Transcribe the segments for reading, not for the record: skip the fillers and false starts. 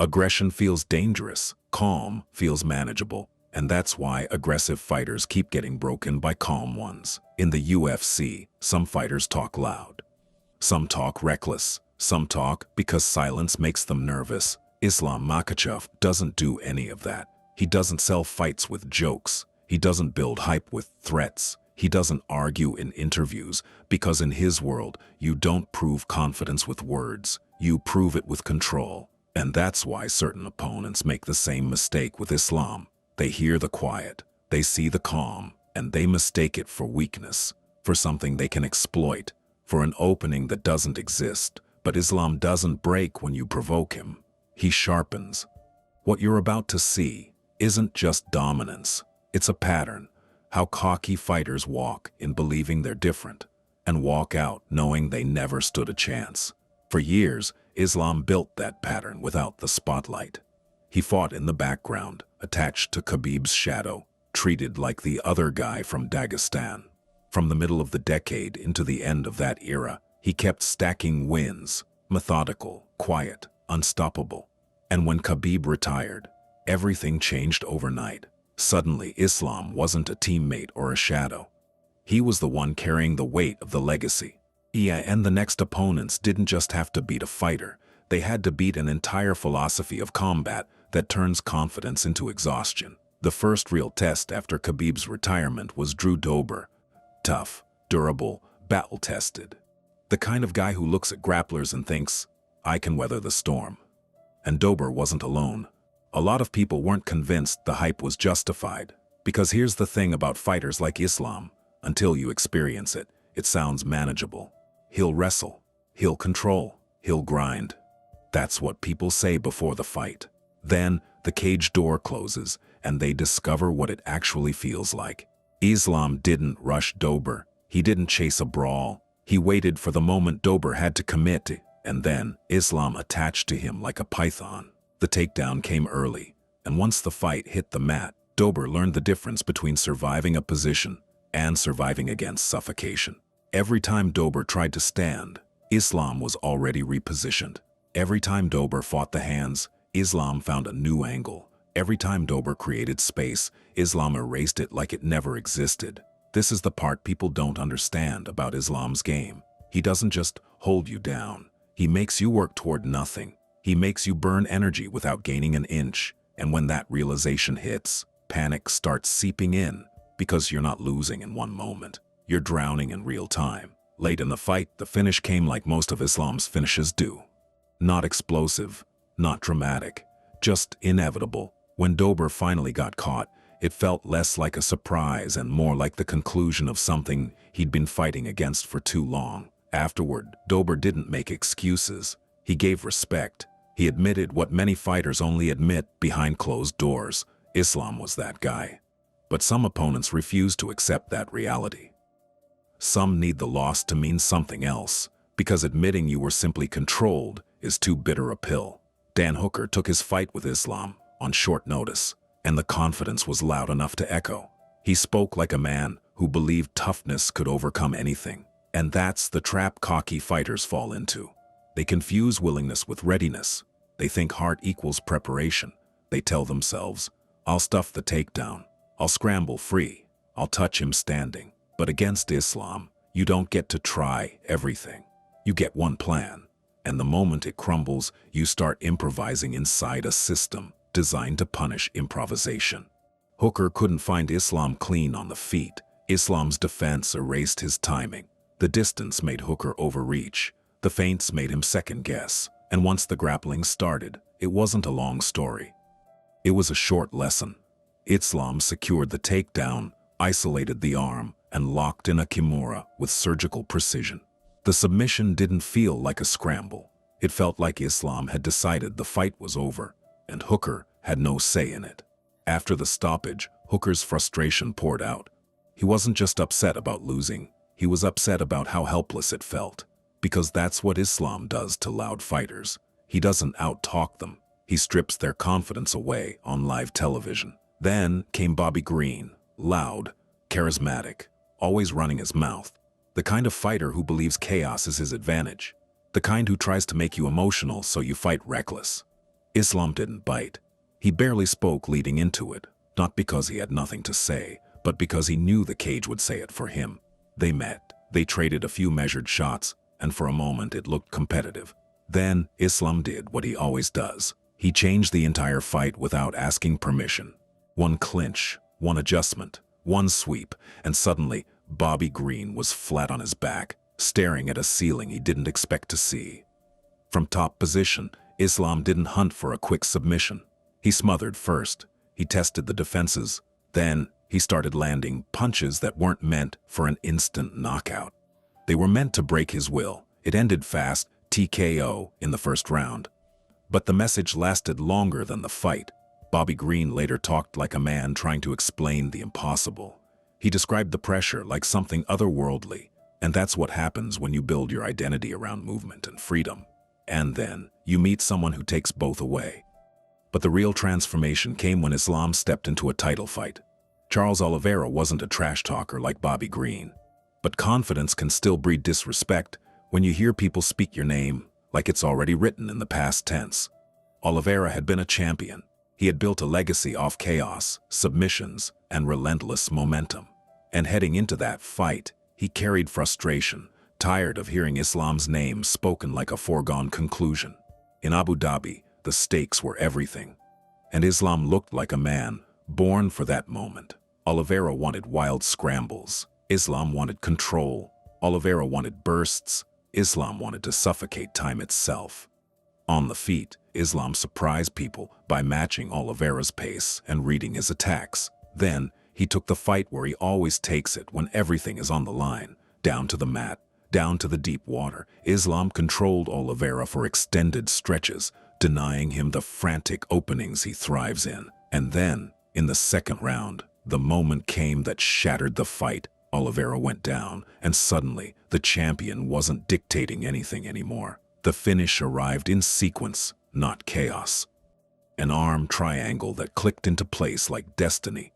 Aggression feels dangerous, calm feels manageable, and that's why aggressive fighters keep getting broken by calm ones. In the UFC, some fighters talk loud. Some talk reckless. Some talk because silence makes them nervous. Islam Makhachev doesn't do any of that. He doesn't sell fights with jokes. He doesn't build hype with threats. He doesn't argue in interviews, because in his world, you don't prove confidence with words. You prove it with control. And that's why certain opponents make the same mistake with Islam. They hear the quiet, they see the calm, and they mistake it for weakness, for something they can exploit, for an opening that doesn't exist. But Islam doesn't break when you provoke him. He sharpens. What you're about to see isn't just dominance. It's a pattern. How cocky fighters walk in believing they're different, and walk out knowing they never stood a chance. For years, Islam built that pattern without the spotlight. He fought in the background, attached to Khabib's shadow, treated like the other guy from Dagestan. From the middle of the decade into the end of that era, he kept stacking wins, methodical, quiet, unstoppable. And when Khabib retired, everything changed overnight. Suddenly, Islam wasn't a teammate or a shadow. He was the one carrying the weight of the legacy. And the next opponents didn't just have to beat a fighter. They had to beat an entire philosophy of combat that turns confidence into exhaustion. The first real test after Khabib's retirement was Dober. Tough, durable, battle-tested. The kind of guy who looks at grapplers and thinks, I can weather the storm. And Dober wasn't alone. A lot of people weren't convinced the hype was justified. Because here's the thing about fighters like Islam. Until you experience it, it sounds manageable. He'll wrestle. He'll control. He'll grind. That's what people say before the fight. Then, the cage door closes, and they discover what it actually feels like. Islam didn't rush Dober. He didn't chase a brawl. He waited for the moment Dober had to commit, and then Islam attached to him like a python. The takedown came early, and once the fight hit the mat, Dober learned the difference between surviving a position and surviving against suffocation. Every time Dober tried to stand, Islam was already repositioned. Every time Dober fought the hands, Islam found a new angle. Every time Dober created space, Islam erased it like it never existed. This is the part people don't understand about Islam's game. He doesn't just hold you down. He makes you work toward nothing. He makes you burn energy without gaining an inch. And when that realization hits, panic starts seeping in, because you're not losing in one moment. You're drowning in real time. Late in the fight, the finish came like most of Islam's finishes do. Not explosive, not dramatic, just inevitable. When Dober finally got caught, it felt less like a surprise and more like the conclusion of something he'd been fighting against for too long. Afterward, Dober didn't make excuses. He gave respect. He admitted what many fighters only admit behind closed doors. Islam was that guy. But some opponents refuse to accept that reality. Some need the loss to mean something else, because admitting you were simply controlled is too bitter a pill. Dan Hooker took his fight with Islam on short notice, and the confidence was loud enough to echo. He spoke like a man who believed toughness could overcome anything. And that's the trap cocky fighters fall into. They confuse willingness with readiness. They think heart equals preparation. They tell themselves, I'll stuff the takedown. I'll scramble free. I'll touch him standing. But against Islam, you don't get to try everything. You get one plan. And the moment it crumbles, you start improvising inside a system designed to punish improvisation. Hooker couldn't find Islam clean on the feet. Islam's defense erased his timing. The distance made Hooker overreach. The feints made him second guess. And once the grappling started, it wasn't a long story. It was a short lesson. Islam secured the takedown, isolated the arm, and locked in a kimura with surgical precision. The submission didn't feel like a scramble. It felt like Islam had decided the fight was over, and Hooker had no say in it. After the stoppage, Hooker's frustration poured out. He wasn't just upset about losing. He was upset about how helpless it felt. Because that's what Islam does to loud fighters. He doesn't out-talk them. He strips their confidence away on live television. Then came Bobby Green, loud, charismatic, always running his mouth. The kind of fighter who believes chaos is his advantage. The kind who tries to make you emotional so you fight reckless. Islam didn't bite. He barely spoke leading into it, not because he had nothing to say, but because he knew the cage would say it for him. They met, they traded a few measured shots, and for a moment it looked competitive. Then Islam did what he always does. He changed the entire fight without asking permission. One clinch, one adjustment, one sweep, and suddenly Bobby Green was flat on his back, staring at a ceiling he didn't expect to see. From top position, Islam didn't hunt for a quick submission. He smothered first. He tested the defenses. Then he started landing punches that weren't meant for an instant knockout. They were meant to break his will. It ended fast, TKO in the first round. But the message lasted longer than the fight. Bobby Green later talked like a man trying to explain the impossible. He described the pressure like something otherworldly, and that's what happens when you build your identity around movement and freedom. And then you meet someone who takes both away. But the real transformation came when Islam stepped into a title fight. Charles Oliveira wasn't a trash talker like Bobby Green. But confidence can still breed disrespect when you hear people speak your name like it's already written in the past tense. Oliveira had been a champion. He had built a legacy off chaos, submissions, and relentless momentum. And heading into that fight, he carried frustration, tired of hearing Islam's name spoken like a foregone conclusion. In Abu Dhabi, the stakes were everything. And Islam looked like a man born for that moment. Oliveira wanted wild scrambles. Islam wanted control. Oliveira wanted bursts. Islam wanted to suffocate time itself. On the feet, Islam surprised people by matching Oliveira's pace and reading his attacks. Then, he took the fight where he always takes it when everything is on the line, down to the mat, down to the deep water. Islam controlled Oliveira for extended stretches, denying him the frantic openings he thrives in. And then, in the second round, the moment came that shattered the fight. Oliveira went down, and suddenly, the champion wasn't dictating anything anymore. The finish arrived in sequence, not chaos. An arm triangle that clicked into place like destiny.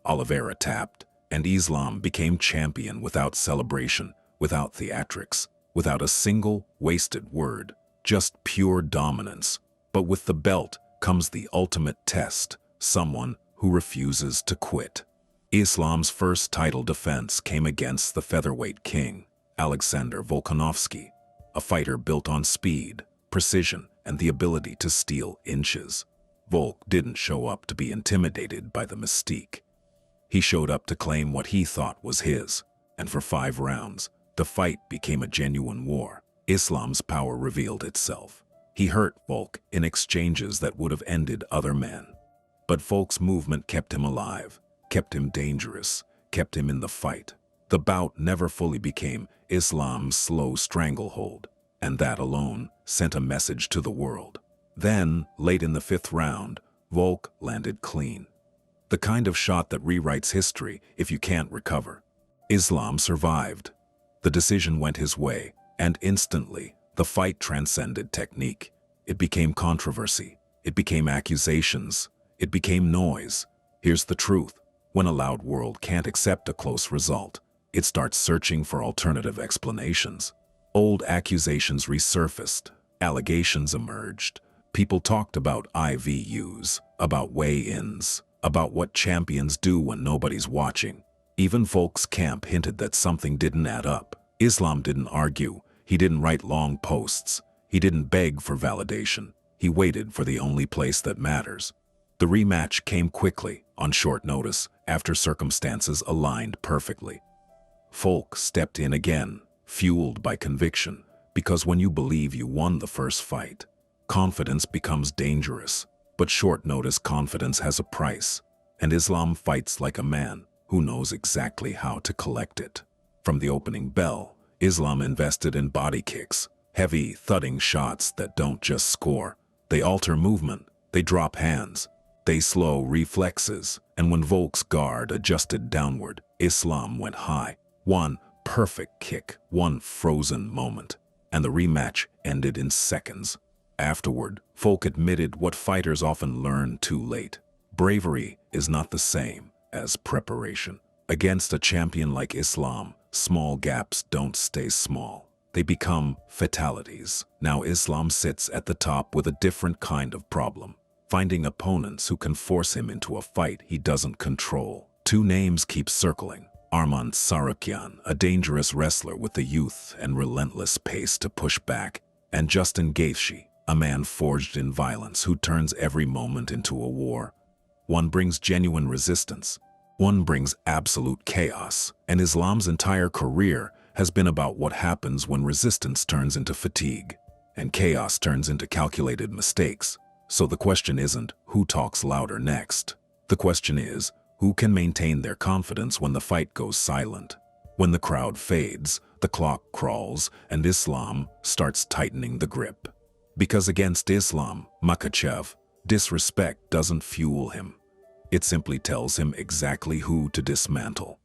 Oliveira tapped, and Islam became champion without celebration, without theatrics, without a single wasted word, just pure dominance. But with the belt comes the ultimate test, someone who refuses to quit. Islam's first title defense came against the featherweight king, Alexander Volkanovski, a fighter built on speed, precision, and the ability to steal inches. Volk didn't show up to be intimidated by the mystique. He showed up to claim what he thought was his, and for 5 rounds, the fight became a genuine war. Islam's power revealed itself. He hurt Volk in exchanges that would have ended other men. But Volk's movement kept him alive, kept him dangerous, kept him in the fight. The bout never fully became Islam's slow stranglehold, and that alone sent a message to the world. Then, late in the 5th round, Volk landed clean. The kind of shot that rewrites history if you can't recover. Islam survived. The decision went his way, and instantly, the fight transcended technique. It became controversy. It became accusations. It became noise. Here's the truth. When a loud world can't accept a close result, it starts searching for alternative explanations. Old accusations resurfaced. Allegations emerged. People talked about IVUs, about weigh-ins, about what champions do when nobody's watching. Even Volk's camp hinted that something didn't add up. Islam didn't argue. He didn't write long posts. He didn't beg for validation. He waited for the only place that matters. The rematch came quickly, on short notice, after circumstances aligned perfectly. Volk stepped in again, fueled by conviction, because when you believe you won the first fight, confidence becomes dangerous. But short-notice confidence has a price, and Islam fights like a man who knows exactly how to collect it. From the opening bell, Islam invested in body kicks, heavy, thudding shots that don't just score. They alter movement, they drop hands, they slow reflexes, and when Volk's guard adjusted downward, Islam went high. One perfect kick, one frozen moment, and the rematch ended in seconds. Afterward, Volk admitted what fighters often learn too late. Bravery is not the same as preparation. Against a champion like Islam, small gaps don't stay small. they become fatalities. Now Islam sits at the top with a different kind of problem, finding opponents who can force him into a fight he doesn't control. Two names keep circling: Arman Tsarukyan, a dangerous wrestler with the youth and relentless pace to push back, and Justin Gaethje, a man forged in violence who turns every moment into a war. One brings genuine resistance, one brings absolute chaos, and Islam's entire career has been about what happens when resistance turns into fatigue, and chaos turns into calculated mistakes. So the question isn't who talks louder next. The question is, who can maintain their confidence when the fight goes silent? When the crowd fades, the clock crawls, and Islam starts tightening the grip. Because against Islam Makhachev, disrespect doesn't fuel him. It simply tells him exactly who to dismantle.